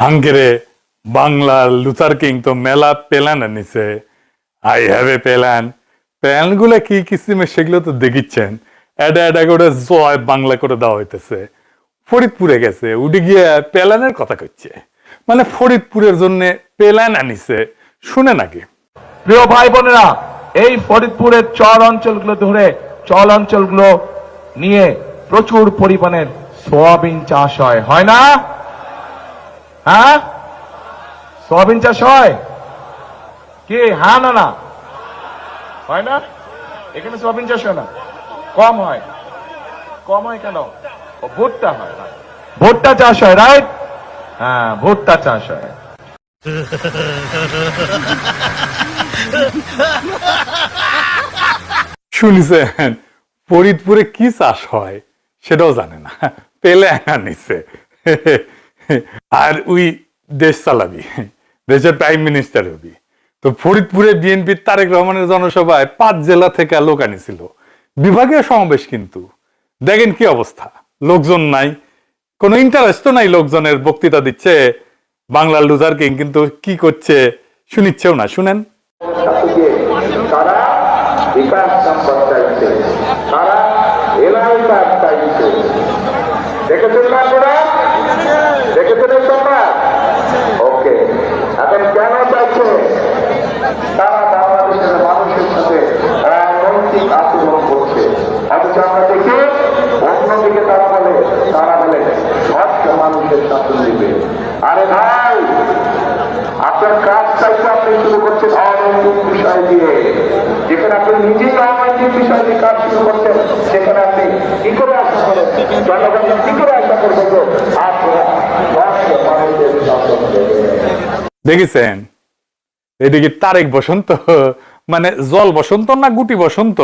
হাঙ্গেরে বাংলার Luther king তো মেলা প্ল্যান আনিছে। I have a plan. প্ল্যানগুলো কি কিসিমে সেগুলো তো দেখিচ্ছেন। এটা এটা করে জয় বাংলা করে দেওয়া হইতেছে। ফরিদপুরে গেছে, উঠে গিয়ে প্ল্যানের কথা করছে। মানে ফরিদপুরের জন্য প্ল্যান আনিছে, শুনে নাকি? প্রিয় ভাই বোনেরা, এই ফরিদপুরের চর অঞ্চলগুলো ধরে চল অঞ্চলগুলো নিয়ে প্রচুর পরিমাণের সোয়াবিন চাষ হয় না? হ্যাঁ, সোয়াবিন চাষ হয় কি? হ্যাঁ না না হয় না? এখানে সোয়াবিন চাষ হয় না, কম হয়। কম হয় কেন? ভুট্টা হয়, ভুট্টা চাষ হয়, রাইট? হ্যাঁ, ভুট্টা চাষ হয়। শুনছেন ফরিদপুরে কি চাষ হয় সেটাও জানে না, প্ল্যান আনিছে। আর ওই দেশ চালাবি, দেশের প্রাইম মিনিস্টার হবি। তো ফরিদপুরে বিএনপির তারেক রহমানের জনসভায় 5 জেলা থেকে লোক আনিছিল, বিভাগীয় সমাবেশ। কিন্তু দেখেন কি অবস্থা, লোকজন নাই, কোনো ইন্টারেস্ট নাই লোকজনের। বক্তৃতা দিচ্ছে বাংলার লুজার কিং, কিন্তু কি করছে শুনিচ্ছেও না। শুনেন। তারা বিকাশ সম্পদ চাইছে, তারা এলাকার চাইছে। দেখেছেন না আপনারা? দেখেছেন এই সংবাদ? ওকে, এখন কেন চাইছে? তারা বাংলাদেশের মানুষের সাথে রাজনৈতিক আচরণ করছে। অথচ আমরা দেখি অন্যদিকে তারা বলে সব মানুষের শাসন দিবে। আরে ভাই, আপনার কাজ চাইতে আপনি শুরু করছেন অনৈতিক বিষয় দিয়ে। যেখানে আপনি নিজেই অনৈতিক বিষয় দিয়ে কাজ শুরু করছেন, সেখানে আপনি কি করে আশা করেন জনগণ কি করে আশা করবেন আপনারা মানুষের শাসন দেবেন? দেখেছেন এদিকে তারেক বসন্ত, মানে জল বসন্ত না গুটি বসন্ত,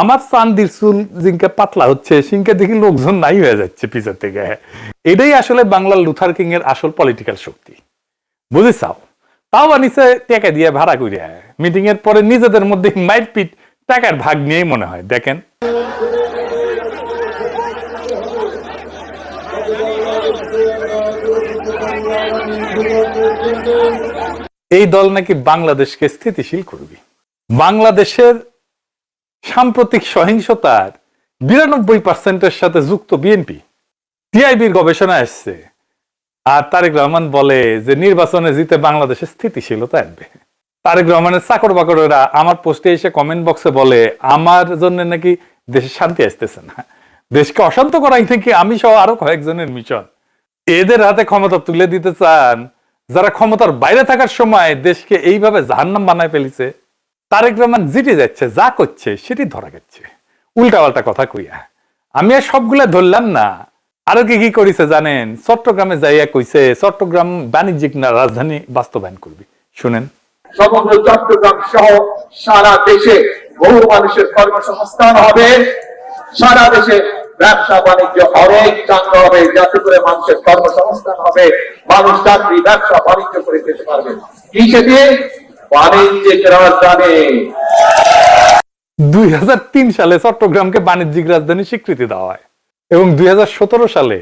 আমার চান্দির চুল জিনকে পাতলা হচ্ছে, সিনকে দেখি লোকজন নাই হয়ে যাচ্ছে পিছের থেকে। এটাই আসলে বাংলার লুথার কিং এর আসল পলিটিক্যাল শক্তি, বুঝেছাও? তাও আনিছে টাকা দিয়ে ভাড়া করিয়া, মিটিং এর পরে নিজেদের মধ্যে মাইরপিট, টাকার ভাগ নিয়েই মনে হয়। দেখেন এই দল নাকি বাংলাদেশকে স্থিতিশীল করবে। বাংলাদেশের সাম্প্রতিক সহিংসতার 92% সাথে যুক্ত বিএনপি। টিআইবির গবেষণা আসছে, আর তারেক রহমান বলে যে নির্বাচনে জিতে বাংলাদেশে স্থিতিশীলতা আনবে। তারেক রহমানের চাকর বাকরেরা আমার পোস্টে এসে কমেন্ট বক্সে বলে আমার জন্য নাকি দেশে শান্তি আসতেছে না, দেশকে অশান্ত করাই নাকি আমি সহ আরো কয়েকজনের মিশন। এদের হাতে ক্ষমতা তুলে দিতে চান যারা ক্ষমতার বাইরে থাকার সময় দেশকে এইভাবে জাহান্নাম বানায় ফেলিছে। তারেক রহমান জিতে যাচ্ছে, যা করছে সেটি ধরা গেছে উল্টা পাল্টা কথা কইয়া। আমি আর সবগুলা ধরলাম না, আরো কি কি করেছে জানেন? চট্টগ্রামে যাইয়া কইছে চট্টগ্রাম বাণিজ্যিক না রাজধানী বাস্তবায়ন করবি। শুনেন। সমগ্র চট্টগ্রাম সহ সারা দেশে বহু মানুষের কর্মসংস্থান হবে, সারা দেশে ব্যবসা বাণিজ্য অনেক চাঙ্গা হবে, যাতে করে মানুষের কর্মসংস্থান হবে, মানুষ চাকরি ব্যবসা বাণিজ্য করে যেতে পারবে। কি সেটি? বাণিজ্যিক রাজধানী। 2003 সালে চট্টগ্রামকে বাণিজ্যিক রাজধানী স্বীকৃতি দেওয়া হয় এবং 2017 সালে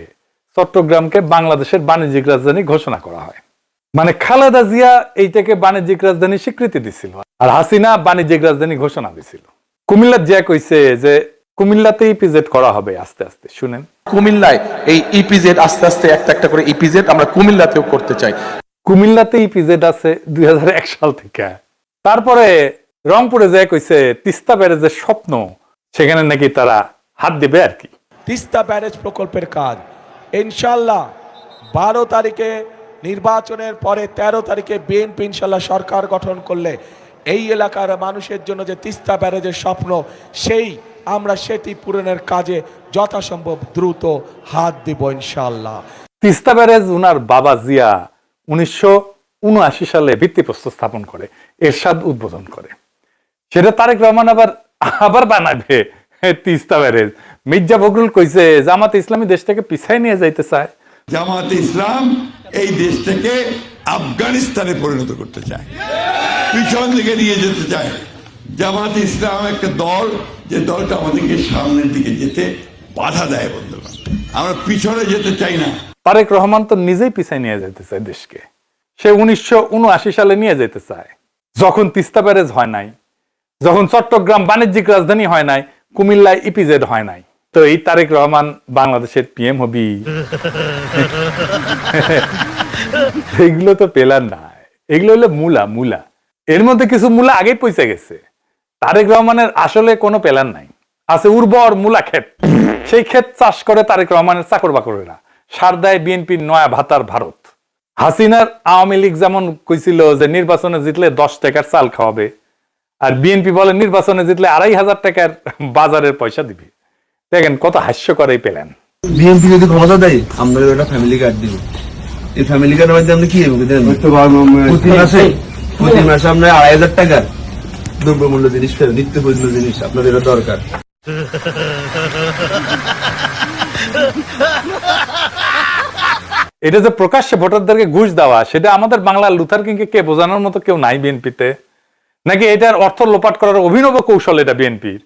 চট্টগ্রামকে বাংলাদেশের বাণিজ্যিক রাজধানী ঘোষণা করা হয়। মানে খালেদা জিয়া এইটাকে বাণিজ্যিক রাজধানী স্বীকৃতি দিছিল, আর হাসিনা বাণিজ্যিক রাজধানী ঘোষণা দিছিল। কুমিল্লার জিয়া কইছে যে কুমিল্লাতে ইপিজেড করা হবে আস্তে আস্তে। শুনেন। কুমিল্লায় এই ইপিজেড আস্তে আস্তে একটা একটা করে ইপিজেড আমরা কুমিল্লাতেও করতে চাই। কুমিল্লাতে ইপিজেড আছে 2001 সাল থেকে। তারপরে রংপুরে যে কইছে তিস্তা ব্যারেজের স্বপ্ন, সেখানে নাকি তারা হাত দিবে আর কি। তিস্তা ব্যারেজ প্রকল্পের কাজ ইনশাল্লাহ 12 তারিখে নির্বাচনের পরে 13 তারিখে বিএনপি ইনশাল্লাহ সরকার গঠন করলে এই এলাকার মানুষের জন্য যে তিস্তা ব্যারেজের স্বপ্ন, সেটি পূরণের কাজে যথাসম্ভব দ্রুত হাত দিব ইনশাল্লাহ। তিস্তা ব্যারেজ উনার বাবা জিয়া 1979 সালে ভিত্তিপ্রস্তর স্থাপন করে, এরশাদ উদ্বোধন করে। সেটা তারেক রহমান আবার বানাবে তিস্তা ব্যারেজ। মির্জা ফখরুল কইছে জামাতে ইসলামী দেশ থেকে পিছায় নিয়ে যাইতে চায়। জামাতে ইসলাম এই দেশটাকে আফগানিস্তানে পরিণত করতে চায়, পিছন দিকে নিয়ে যেতে চায়। জামাতে ইসলাম একটা দল, যে দলটা আমাদেরকে সামনের দিকে যেতে বাধা দেয়। বন্ধুগণ, আমরা পিছনে যেতে চাই না। তারেক রহমান তো নিজেই পিছায় নিয়ে যেতে চায় দেশকে। সে 1979 সালে নিয়ে যেতে চায়, যখন তিস্তা ব্যারেজ হয় নাই, যখন চট্টগ্রাম বাণিজ্যিক রাজধানী হয় নাই, কুমিল্লায় ইপিজেড হয় নাই। তো এই তারেক রহমান বাংলাদেশের পিএম হবি? এগুলো তো পেলার না, এগুলো হলো মূলা। এর মধ্যে কিছু মূলা আগেই পৌঁছে গেছে। তারেক রহমানের আসলে কোনো প্ল্যান নাই, আছে উর্বর মূলা ক্ষেত। সেই ক্ষেত চাষ করে তারেক রহমানের চাকর বাকরেরা, সার দেয় বিএনপির নয়া ভাতার ভারত। হাসিনার আওয়ামী লীগ যেমন কইছিল যে নির্বাচনে জিতলে 10 টাকার চাল খাওয়াবে, আর বিএনপি বলে নির্বাচনে জিতলে 2500 টাকার বাজারের পয়সা দিবে। দেখেন কত হাস্যকর এই প্ল্যান। বিএনপি যদি ক্ষমতা দেয় আমরা একটা ফ্যামিলি কার্ড দিব। এই ফ্যামিলি কার্ডের মধ্যে আমরা কি প্রতি মাসে আমরা 2500 টাকার দ্রব্যমূল্য জিনিস ফেরত, নিত্য প্রয়োজনীয় জিনিস আপনাদের এটা দরকার। এটা যে প্রকাশ্যে ভোটারদেরকে ঘুষ দেওয়া, সেটা আমাদের বাংলার লুথার কিংকে কে বোঝানোর মতো কেউ নাই বিএনপিতে? নাকি এটার অর্থ লোপাট করার অভিনব কৌশল এটা বিএনপির?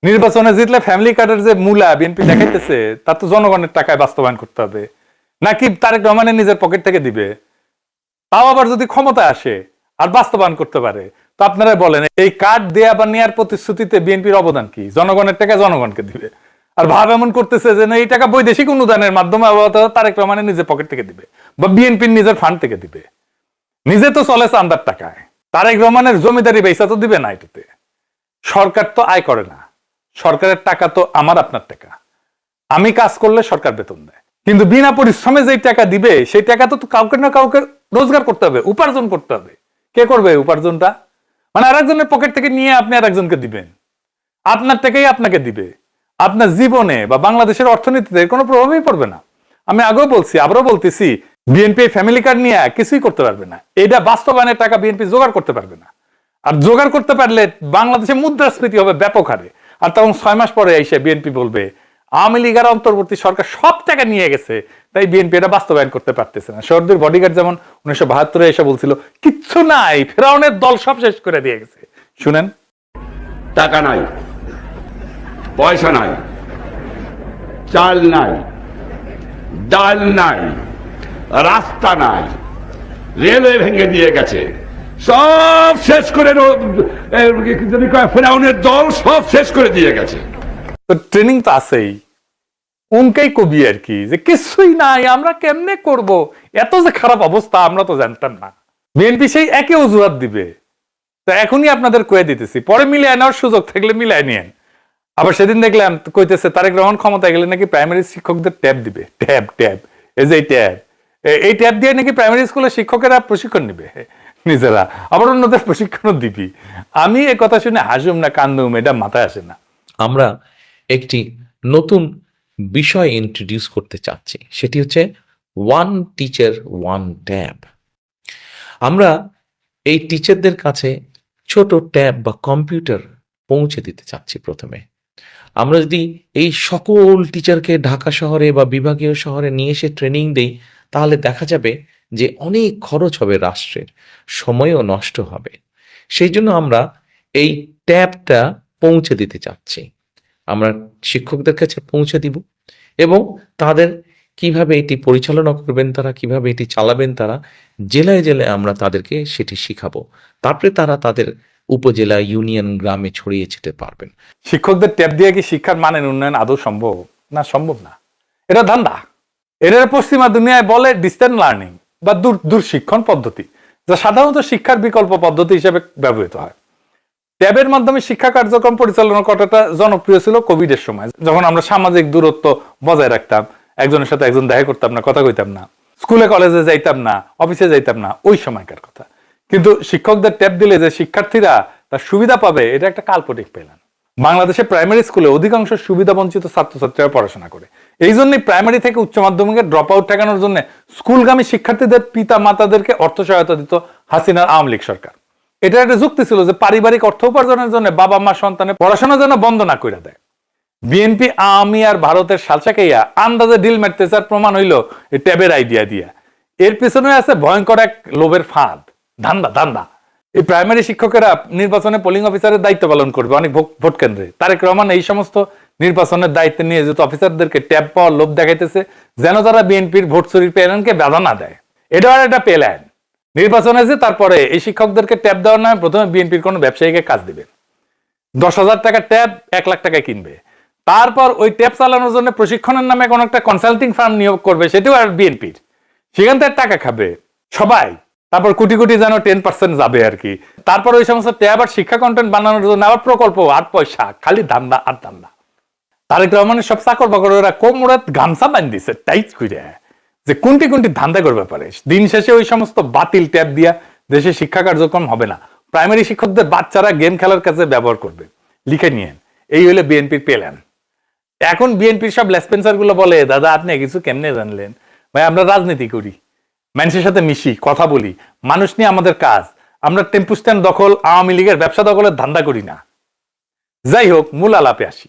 নির্বাচনে জিতলে ফ্যামিলি কার্ডের যে মূলা বিএনপি দেখাইতেছে, তা তো জনগণের টাকায় বাস্তবায়ন করতে হবে, নাকি তারেক রহমানের নিজের পকেট থেকে দিবে? তাও আবার যদি ক্ষমতা আসে আর বাস্তবায়ন করতে পারে, তো আপনারা বলেন এই কার্ড দেয়া বা নেয়ার প্রতিশ্রুতিতে বিএনপির অবদান কি? জনগণের টাকা জনগণকে দিবে, আর ভাব এমন করতেছে যে না এই টাকা বৈদেশিক অনুদানের মাধ্যমে তারেক রহমানের নিজের পকেট থেকে দিবে বা বিএনপির নিজের ফান্ড থেকে দিবে। নিজে তো চলে চান্দার টাকায়, তারেক রহমানের জমিদারি পয়সা তো দিবে না। এটাতে সরকার তো আয় করে না, সরকারের টাকা তো আমার আপনার টাকা। আমি কাজ করলে সরকার বেতন দেয়, কিন্তু বিনা পরিশ্রমে যে টাকা দিবে সেই টাকা তো কাউকে না কাউকে রোজগার করতে হবে, উপার্জন করতে হবে। কে করবে উপার্জনটা? মানে আরেকজনের পকেট থেকে নিয়ে আপনি আরেকজনকে দিবেন, আপনার টাকাই আপনাকে দিবে। আপনার জীবনে বা বাংলাদেশের অর্থনীতিতে কোনো প্রভাবই পড়বে না। আমি আগেও বলছি, আবারও বলতেছি, বিএনপি ফ্যামিলি কার্ড নিয়ে কিছুই করতে পারবে না। এটা বাস্তবায়নের টাকা বিএনপি জোগাড় করতে পারবে না। আর জোগাড় করতে পারলে বাংলাদেশে মুদ্রাস্ফীতি হবে ব্যাপক হারে। আর তখন 6 মাস পরে এসে বিএনপি বলবে আওয়ামী লীগের অন্তর্বর্তী সরকার সব টাকা নিয়ে গেছে, তাই বিএনপি এটা বাস্তবায়ন করতে পারতেছে না। শহরদের বডিগার্ড যেমন 1972 এসে বলছিল কিচ্ছু নাই, ফেরাউনের দল সব শেষ করে দিয়ে গেছে। শুনেন, টাকা নাই, পয়সা নাই, চাল নাই, ডাল নাই, রাস্তা নাই, রেলওয়ে ভেঙে দিয়ে গেছে, সব শেষ করে ফেরাউনের দল সব শেষ করে দিয়ে গেছে। তো ট্রেনিং তো আছেই, উনকেই কবি আর কি, যে কিছুই নাই, আমরা কেমনে করব, এত যে খারাপ অবস্থা আমরা তো জানতাম না। বিএনপি সেই একই অজুহাত দিবে। তো এখনই আপনাদের কয়ে দিতেছি, পরে মিলিয়ে নেওয়ার সুযোগ থাকলে মিলাই নিয়েন। আবার সেদিন দেখলাম কইতেছে তারেক রহমান ক্ষমতায় গেলে নাকি প্রাইমারি শিক্ষকদের ট্যাব দিবে। ট্যাব এই যে এই ট্যাব দিয়ে নাকি প্রাইমারি স্কুলের শিক্ষকেরা প্রশিক্ষণ নিবে নিজেরা, আবার অন্যদের প্রশিক্ষণও দিবি। আমি এ কথা শুনে হাসুম না কান্দুম, এটা মাথায় আসে না। আমরা একটি নতুন বিষয় ইন্ট্রোডিউস করতে চাচ্ছি, সেটি হচ্ছে ওয়ান টিচার ওয়ান ট্যাব। আমরা এই টিচারদের কাছে ছোট ট্যাব বা কম্পিউটার পৌঁছে দিতে চাচ্ছি। প্রথমে আমরা যদি এই সকল টিচারকে ঢাকা শহরে বা বিভাগীয় শহরে নিয়ে এসে ট্রেনিং দেই, তাহলে দেখা যাবে যে অনেক খরচ হবে, রাষ্ট্রের সময়ও নষ্ট হবে। সেই জন্য আমরা এই ট্যাবটা পৌঁছে দিতে চাচ্ছি। আমরা শিক্ষকদের কাছে পৌঁছে দিব এবং তাদের কিভাবে এটি পরিচালনা করবেন, তারা কিভাবে এটি চালাবেন, তারা জেলায় জেলায় আমরা তাদেরকে সেটি শিখাবো। তারপরে তারা তাদের উপজেলা, ইউনিয়ন, গ্রামে ছড়িয়ে ছিটে পারবেন। শিক্ষকদের ট্যাব দিয়ে কি শিক্ষার মানের উন্নয়ন আদৌ সম্ভব? না, সম্ভব না। এটা ধান্দা। এর পশ্চিমা দুনিয়ায় বলে ডিস্টেন্স লার্নিং বা দূর শিক্ষণ পদ্ধতি, যা সাধারণত শিক্ষার বিকল্প পদ্ধতি হিসেবে ব্যবহৃত হয়। ট্যাবের মাধ্যমে শিক্ষা কার্যক্রম পরিচালনা করাটা জনপ্রিয় ছিল কোভিডের সময়, যখন আমরা সামাজিক দূরত্ব বজায় রাখতাম, একজনের সাথে একজন দেখা করতাম না, কথা কইতাম না, স্কুলে কলেজে যাইতাম না, অফিসে যাইতাম না, ওই সময়কার কথা। কিন্তু শিক্ষকদের ট্যাব দিলে যে শিক্ষার্থীরা তার সুবিধা পাবে, এটা একটা কাল্পনিক প্ল্যান। বাংলাদেশে প্রাইমারি স্কুলে অধিকাংশ সুবিধা বঞ্চিত ছাত্রছাত্রীরা পড়াশোনা করে। এই জন্যই প্রাইমারি থেকে উচ্চ মাধ্যমিকের ড্রপ আউট ঠেকানোর জন্য স্কুলগামী শিক্ষার্থীদের পিতা মাতাদেরকে অর্থ সহায়তা দিত হাসিনার আওয়ামী লীগ সরকার। এটা একটা যুক্তি ছিল যে পারিবারিক অর্থ উপার্জনের জন্য বাবা মা সন্তানের পড়াশোনা যেন বন্ধ না করে দেয়। বিএনপি, আওয়ামী আর ভারতের সালসাকাইয়া আন্দাজে ডিল মারতেছে, আর প্রমাণ হইল এই ট্যাবের আইডিয়া দিয়া। এর পিছনে আছে ভয়ঙ্কর এক লোভের ফাঁদ, ধান্দা। এই প্রাইমারি শিক্ষকেরা নির্বাচনে পোলিং অফিসারের দায়িত্ব পালন করবে অনেক ভোট কেন্দ্রে। তারেক রহমান এই সমস্ত নির্বাচনের দায়িত্বে নিয়ে যেহেতু অফিসারদেরকে ট্যাব পাওয়ার লোভ দেখাইতেছে যেন তারা বিএনপির ভোট চুরির প্ল্যানকে বাধা না দেয়। এটা আর একটা প্ল্যান। নির্বাচন আছে, তারপরে এই শিক্ষকদেরকে ট্যাব দেওয়ার নামে প্রথমে বিএনপির কোনো ব্যবসায়ীকে কাজ দিবে, 10,000 টাকা ট্যাব 1 লাখ টাকা কিনবে, তারপর ওই ট্যাব চালানোর জন্য প্রশিক্ষণের নামে কোনো একটা কনসাল্টিং ফার্ম নিয়োগ করবে, সেটাও আর বিএনপির, সেখান থেকে টাকা খাবে সবাই। তারপর কোটি কোটি যেন 10% যাবে আর কি। তারপর ওই সমস্ত ট্যাব আর শিক্ষা কন্টেন্ট বানানোর জন্য আবার প্রকল্প আর পয়সা, খালি ধান্দা আর ধান্দা। তারেক রহমানের সব চাকর বাকরেরা কোমরাত গামছা বান দিছে টাইট করে, যে কোনটি কোনটি ধান্দা করবে পারে। দিন শেষে ওই সমস্ত বাতিল ট্যাব দিয়া দেশে শিক্ষা কার্যক্রম হবে না, প্রাইমারি শিক্ষকদের বাচ্চারা গেম খেলার কাছে ব্যবহার করবে। লিখে নিয়েন, এই হলে বিএনপির প্ল্যান। এখন বিএনপির সব লেসপেন্সার গুলো বলে, দাদা আপনি কিছু কেমনে জানলেন? ভাই আমরা রাজনীতি করি, মানুষের সাথে মিশি, কথা বলি, মানুষ নিয়ে আমাদের কাজ। আমরা টেম্পু স্ট্যান্ড দখল, আওয়ামী লীগের ব্যবসা দখলের ধান্দা করি না। যাই হোক, মূল আলাপে আসি।